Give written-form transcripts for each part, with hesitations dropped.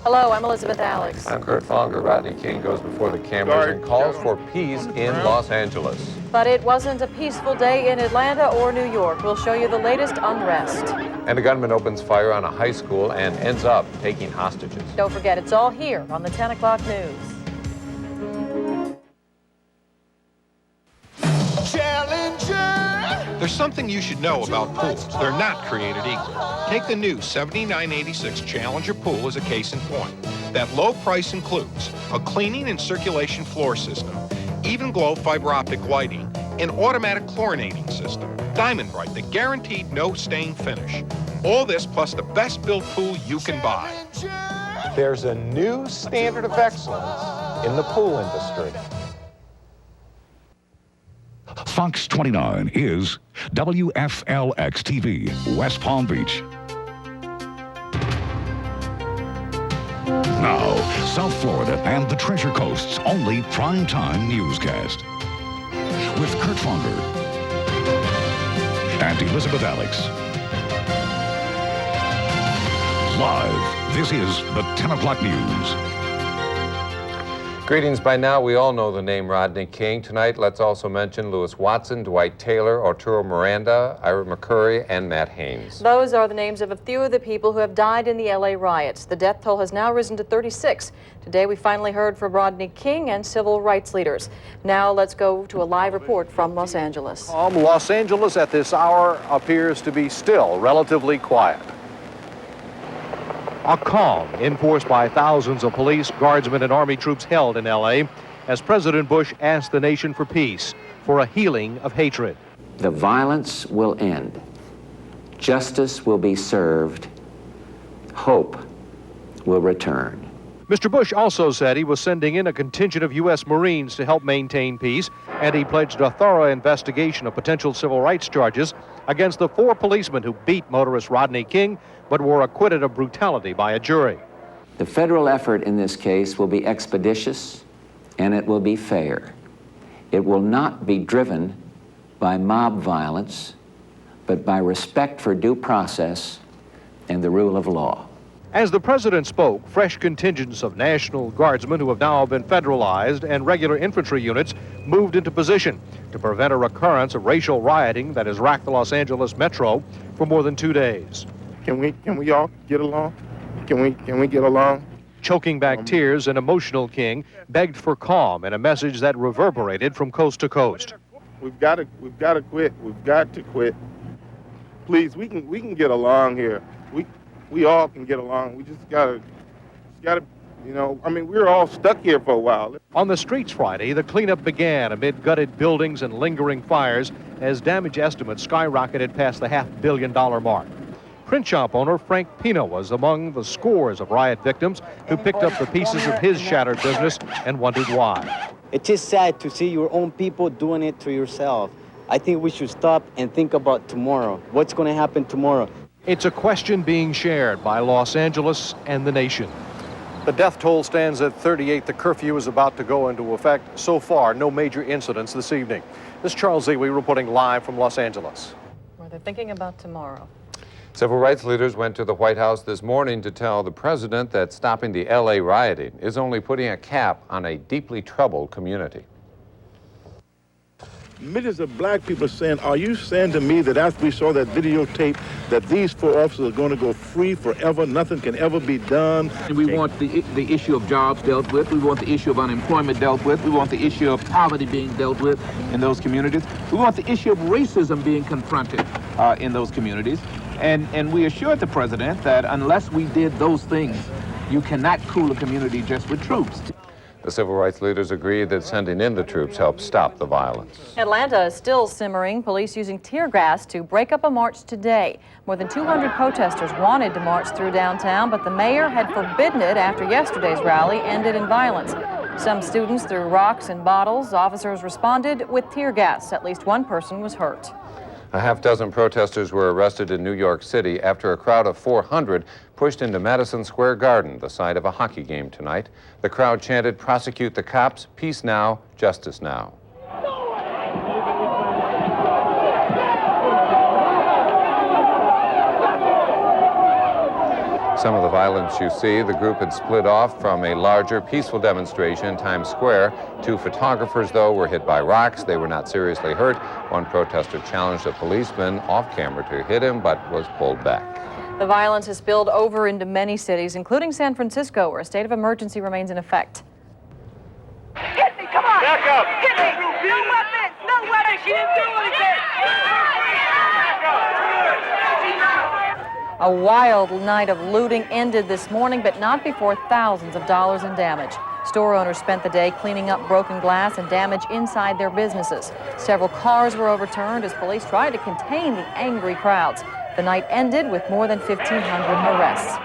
Hello, I'm Elizabeth Alex. I'm Kurt Fonger. Rodney King goes before the cameras and calls for peace in Los Angeles. But it wasn't a peaceful day in Atlanta or New York. We'll show you the latest unrest. And a gunman opens fire on a high school and ends up taking hostages. Don't forget, it's all here on the 10 o'clock news. There's something you should know about pools. They're not created equal. Take the new 7986 Challenger pool as a case in point. That low price includes a cleaning and circulation floor system, even glow fiber optic lighting, an automatic chlorinating system, Diamond Bright, the guaranteed no stain finish. All this plus the best built pool you can buy. There's a new standard of excellence in the pool industry. Fox 29 is WFLX TV, West Palm Beach. Now, South Florida and the Treasure Coast's only primetime newscast. With Kurt Fonger and Elizabeth Alex. Live, this is the 10 o'clock news. Greetings. By now, we all know the name Rodney King. Tonight, let's also mention Lewis Watson, Dwight Taylor, Arturo Miranda, Ira McCurry, and Matt Haynes. Those are the names of a few of the people who have died in the LA riots. The death toll has now risen to 36. Today, we finally heard from Rodney King and civil rights leaders. Now, let's go to a live report from Los Angeles. Los Angeles at this hour appears to be still relatively quiet. A calm enforced by thousands of police, guardsmen, and Army troops held in L.A. as President Bush asked the nation for peace, for a healing of hatred. The violence will end. Justice will be served. Hope will return. Mr. Bush also said he was sending in a contingent of U.S. Marines to help maintain peace, and he pledged a thorough investigation of potential civil rights charges against the 4 policemen who beat motorist Rodney King but were acquitted of brutality by a jury. The federal effort in this case will be expeditious, and it will be fair. It will not be driven by mob violence, but by respect for due process and the rule of law. As the president spoke, fresh contingents of National Guardsmen who have now been federalized and regular infantry units moved into position to prevent a recurrence of racial rioting that has racked the Los Angeles metro for more than 2 days. Can we all get along? Can we get along? Choking back tears, an emotional King begged for calm in a message that reverberated from coast to coast. We've got to quit. We've got to quit. Please, we can get along here. We all can get along. We just gotta, you know, I mean, we're all stuck here for a while. On the streets Friday, the cleanup began amid gutted buildings and lingering fires as damage estimates skyrocketed past the $500 million mark. Print shop owner Frank Pino was among the scores of riot victims who picked up the pieces of his shattered business and wondered why. It's just sad to see your own people doing it to yourself. I think we should stop and think about tomorrow. What's going to happen tomorrow? It's a question being shared by Los Angeles and the nation. The death toll stands at 38. The curfew is about to go into effect. So far, no major incidents this evening. This is Charles Zewe reporting live from Los Angeles. Well, they're thinking about tomorrow. Civil rights leaders went to the White House this morning to tell the president that stopping the L.A. rioting is only putting a cap on a deeply troubled community. Millions of black people are saying, are you saying to me that after we saw that videotape that these 4 officers are going to go free forever, nothing can ever be done? We want the issue of jobs dealt with. We want the issue of unemployment dealt with. We want the issue of poverty being dealt with in those communities. We want the issue of racism being confronted in those communities. And we assured the president that unless we did those things, you cannot cool a community just with troops. The civil rights leaders agreed that sending in the troops helped stop the violence. Atlanta is still simmering. Police using tear gas to break up a march today. More than 200 protesters wanted to march through downtown, but the mayor had forbidden it after yesterday's rally ended in violence. Some students threw rocks and bottles. Officers responded with tear gas. At least 1 person was hurt. A half dozen protesters were arrested in New York City after a crowd of 400 pushed into Madison Square Garden, the site of a hockey game tonight. The crowd chanted, "Prosecute the cops, peace now, justice now." Some of the violence you see, the group had split off from a larger peaceful demonstration in Times Square. 2 photographers, though, were hit by rocks. They were not seriously hurt. One protester challenged a policeman off camera to hit him, but was pulled back. The violence has spilled over into many cities, including San Francisco, where a state of emergency remains in effect. Hit me, come on! Back up! Hit me! No weapons! No weapons! She didn't do anything! A wild night of looting ended this morning, but not before thousands of dollars in damage. Store owners spent the day cleaning up broken glass and damage inside their businesses. Several cars were overturned as police tried to contain the angry crowds. The night ended with more than 1,500 arrests.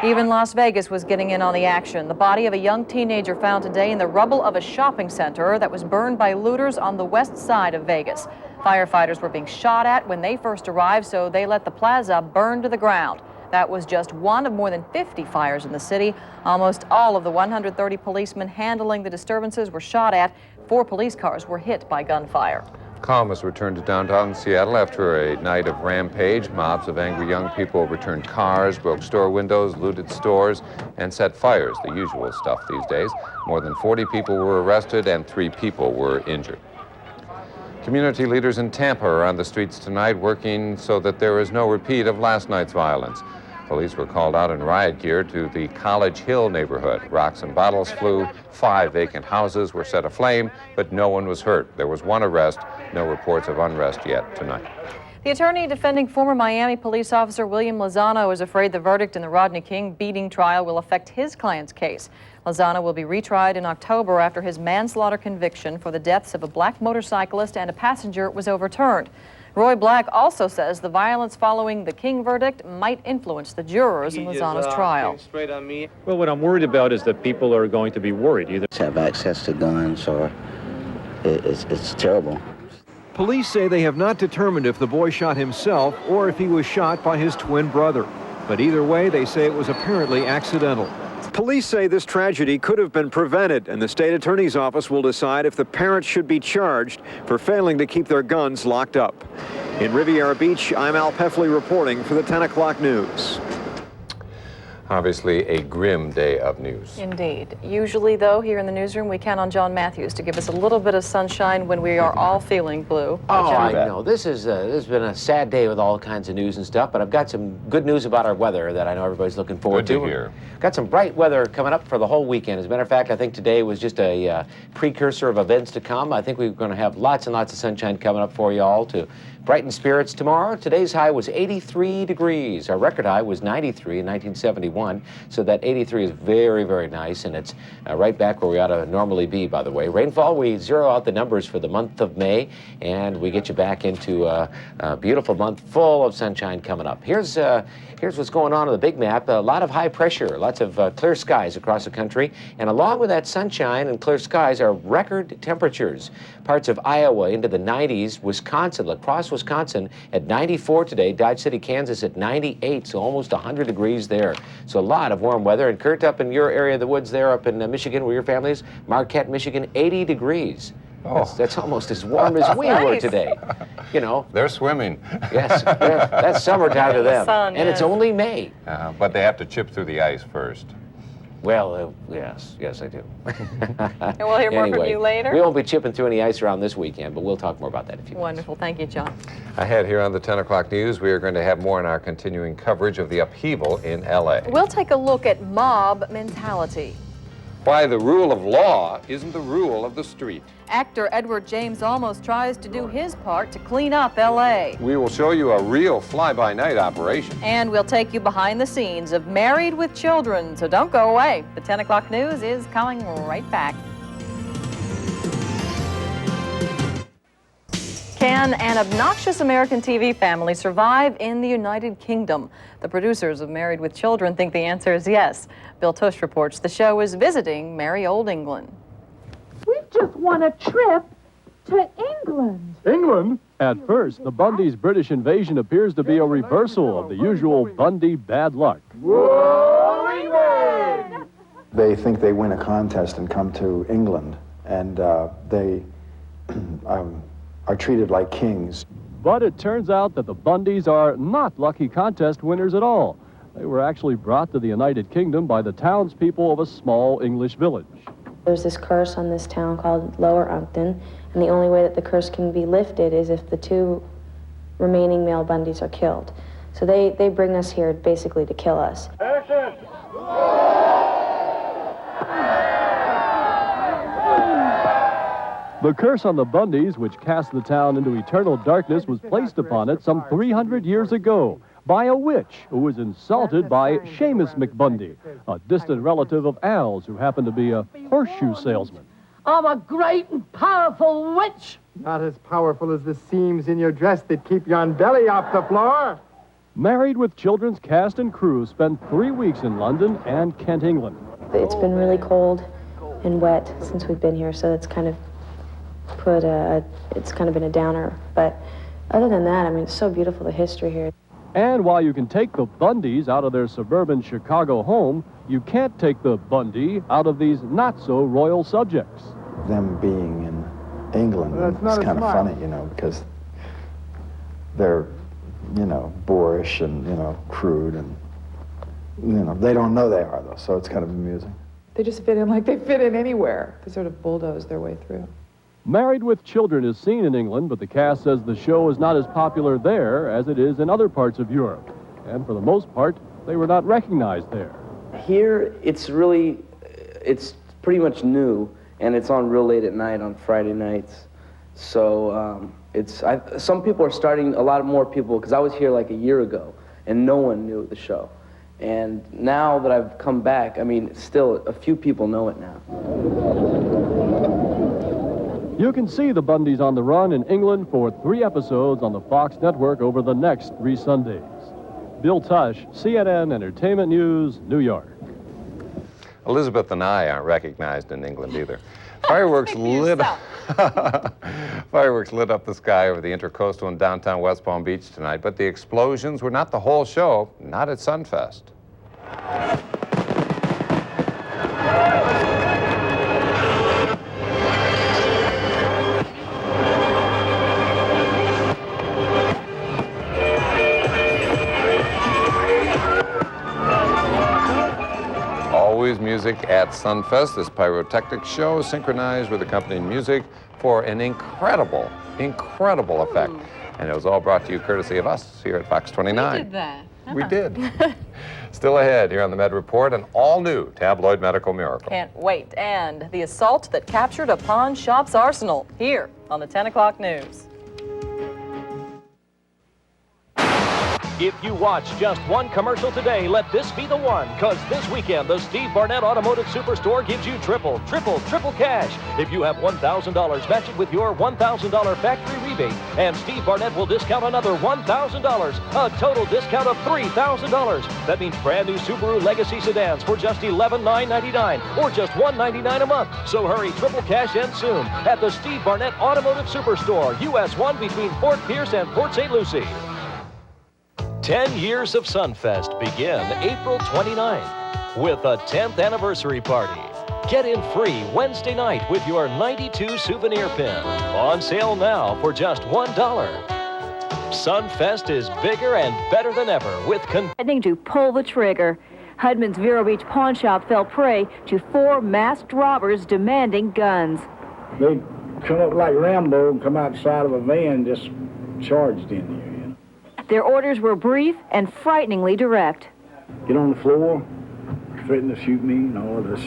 Even Las Vegas was getting in on the action. The body of a young teenager found today in the rubble of a shopping center that was burned by looters on the west side of Vegas. Firefighters were being shot at when they first arrived, so they let the plaza burn to the ground. That was just one of more than 50 fires in the city. Almost all of the 130 policemen handling the disturbances were shot at. 4 police cars were hit by gunfire. Calm has returned to downtown Seattle after a night of rampage. Mobs of angry young people overturned cars, broke store windows, looted stores, and set fires, the usual stuff these days. More than 40 people were arrested and 3 people were injured. Community leaders in Tampa are on the streets tonight working so that there is no repeat of last night's violence. Police were called out in riot gear to the College Hill neighborhood. Rocks and bottles flew. 5 vacant houses were set aflame, but no one was hurt. There was 1 arrest. No reports of unrest yet tonight. The attorney defending former Miami police officer William Lozano is afraid the verdict in the Rodney King beating trial will affect his client's case. Lozano will be retried in October after his manslaughter conviction for the deaths of a black motorcyclist and a passenger was overturned. Roy Black also says the violence following the King verdict might influence the jurors in Lozano's trial. Straight on me. Well, what I'm worried about is that people are going to be worried. Either have access to guns or it's terrible. Police say they have not determined if the boy shot himself or if he was shot by his twin brother. But either way, they say it was apparently accidental. Police say this tragedy could have been prevented, and the state attorney's office will decide if the parents should be charged for failing to keep their guns locked up. In Riviera Beach, I'm Al Peffley reporting for the 10 o'clock news. Obviously, a grim day of news. Indeed. Usually, though, here in the newsroom, we count on John Matthews to give us a little bit of sunshine when we are all feeling blue. Oh, I know. This has been a sad day with all kinds of news and stuff, but I've got some good news about our weather that I know everybody's looking forward to. Good to hear. Got some bright weather coming up for the whole weekend. As a matter of fact, I think today was just a precursor of events to come. I think we're going to have lots and lots of sunshine coming up for you all to brighten spirits tomorrow. Today's high was 83 degrees. Our record high was 93 in 1971, so that 83 is very, very nice, and it's right back where we ought to normally be, by the way. Rainfall, we zero out the numbers for the month of May, and we get you back into a beautiful month full of sunshine coming up. Here's what's going on the big map. A lot of high pressure, lots of clear skies across the country, and along with that sunshine and clear skies are record temperatures. Parts of Iowa into the 90s, Wisconsin, La Crosse, Wisconsin at 94 today, Dodge City, Kansas at 98, so almost 100 degrees there. So a lot of warm weather. And Kurt, up in your area of the woods there, up in Michigan, where your family is, Marquette, Michigan, 80 degrees. Oh. That's almost as warm as we were today. You know. They're swimming. Yes, that's summertime to them. Sun, and it's only May. But they have to chip through the ice first. Well, yes, I do. And we'll hear more from you later. We won't be chipping through any ice around this weekend, but we'll talk more about that in a few minutes. Wonderful. Thank you, John. Ahead here on the 10 o'clock news, we are going to have more in our continuing coverage of the upheaval in L.A. We'll take a look at mob mentality. Why the rule of law isn't the rule of the street. Actor Edward James Olmos tries to do his part to clean up L.A. We will show you a real fly-by-night operation. And we'll take you behind the scenes of Married with Children, so don't go away. The 10 o'clock news is coming right back. Can an obnoxious American TV family survive in the United Kingdom? The producers of Married with Children think the answer is yes. Bill Tush reports the show is visiting merry old England. We've just won a trip to England. England? At first, the Bundy's British invasion appears to be a reversal of the usual Bundy bad luck. Whoa, England! They think they win a contest and come to England, and they are treated like kings. But it turns out that the Bundys are not lucky contest winners at all. They were actually brought to the United Kingdom by the townspeople of a small English village. There's this curse on this town called Lower Uncton, and the only way that the curse can be lifted is if the 2 remaining male Bundys are killed. So they bring us here basically to kill us. The curse on the Bundys, which cast the town into eternal darkness, was placed upon it some 300 years ago by a witch who was insulted by Seamus McBundy, a distant relative of Al's who happened to be a horseshoe salesman. I'm a great and powerful witch. Not as powerful as the seams in your dress that keep yon belly off the floor. Married with children's cast and crew, spent 3 weeks in London and Kent, England. It's been really cold and wet since we've been here, so it's kind of it's kind of been a downer. But other than that, I mean, it's so beautiful, the history here. And while you can take the Bundys out of their suburban Chicago home, you can't take the Bundy out of these not-so-royal subjects. Them being in England, it's kind of funny, you know, because they're, you know, boorish and, you know, crude, and, you know, they don't know they are, though, so it's kind of amusing. They just fit in like they fit in anywhere. They sort of bulldoze their way through. Married with Children is seen in England, but the cast says the show is not as popular there as it is in other parts of Europe. And for the most part, they were not recognized there. Here, it's pretty much new, and it's on real late at night on Friday nights. So some people are starting, a lot more people, because I was here like a year ago, and no one knew the show. And now that I've come back, I mean, still, a few people know it now. You can see the Bundys on the run in England for 3 episodes on the Fox network over the next 3 Sundays. Bill Tush, CNN Entertainment News, New York. Elizabeth and I aren't recognized in England either. Fireworks lit up the sky over the Intercoastal in downtown West Palm Beach tonight, but the explosions were not the whole show, not at Sunfest. Always music at Sunfest. This pyrotechnics show is synchronized with accompanying music for an incredible effect. And it was all brought to you courtesy of us here at Fox 29. We did that. We did. Still ahead here on the Med Report, an all-new tabloid medical miracle. Can't wait. And the assault that captured a pawn shop's arsenal here on the 10 o'clock news. If you watch just one commercial today, let this be the one, because this weekend, the Steve Barnett Automotive Superstore gives you triple cash. If you have $1,000, match it with your $1,000 factory rebate, and Steve Barnett will discount another $1,000, a total discount of $3,000. That means brand new Subaru Legacy sedans for just $11,999 or just $199 a month. So hurry, triple cash ends soon at the Steve Barnett Automotive Superstore, US 1 between Fort Pierce and Port St. Lucie. 10 years of Sunfest begin April 29th with a 10th anniversary party. Get in free Wednesday night with your 92 souvenir pin. On sale now for just $1. Sunfest is bigger and better than ever with threatening to pull the trigger. Hudman's Vero Beach pawn shop fell prey to 4 masked robbers demanding guns. They come up like Rambo and come outside of a van just charged in here. Their orders were brief and frighteningly direct. Get on the floor, threaten to shoot me, and all this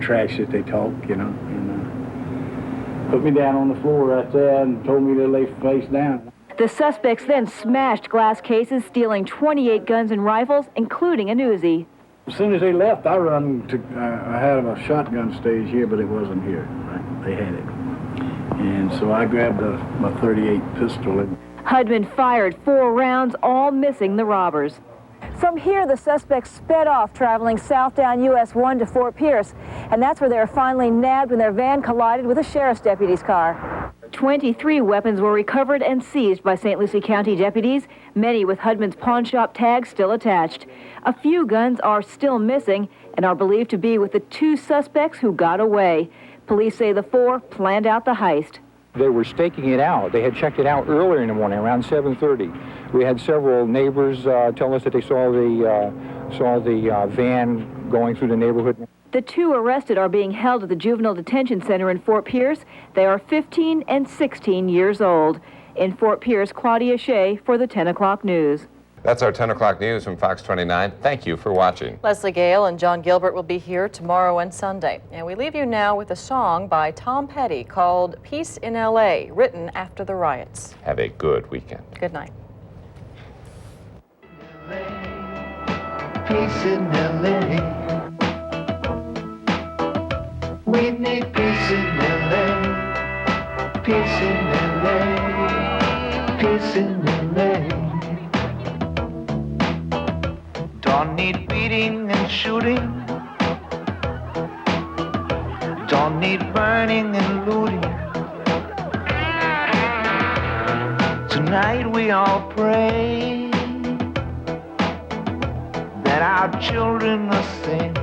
trash that they talk, you know, and put me down on the floor right there and told me to lay face down. The suspects then smashed glass cases, stealing 28 guns and rifles, including a Uzi. As soon as they left, I run to, I had a shotgun stage here, but it wasn't here. Right? They had it. And so I grabbed my .38 pistol and Hudman fired 4 rounds, all missing the robbers. From here, the suspects sped off, traveling south down US 1 to Fort Pierce, and that's where they were finally nabbed when their van collided with a sheriff's deputy's car. 23 weapons were recovered and seized by St. Lucie County deputies, many with Hudman's pawn shop tags still attached. A few guns are still missing and are believed to be with the 2 suspects who got away. Police say the 4 planned out the heist. They were staking it out. They had checked it out earlier in the morning, around 7:30. We had several neighbors tell us that they saw saw the van going through the neighborhood. The two arrested are being held at the Juvenile Detention Center in Fort Pierce. They are 15 and 16 years old. In Fort Pierce, Claudia Shea for the 10 o'clock news. That's our 10 o'clock news from Fox 29. Thank you for watching. Leslie Gale and John Gilbert will be here tomorrow and Sunday. And we leave you now with a song by Tom Petty called Peace in L.A., written after the riots. Have a good weekend. Good night. Peace in L.A. We need peace in L.A. Peace in L.A. Peace in L.A. Don't need beating and shooting. Don't need burning and looting. Tonight we all pray that our children are safe.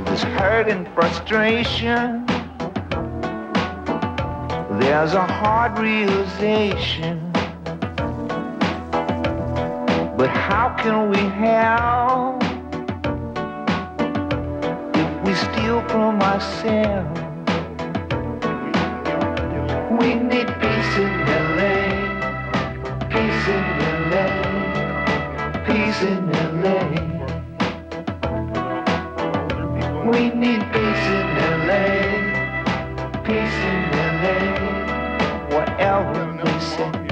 There's hurt and frustration. There's a hard realization. But how can we help if we steal from ourselves? We need peace in L.A. Peace in L.A. Peace in L.A. We need peace in L.A. Peace in L.A. Whatever they say.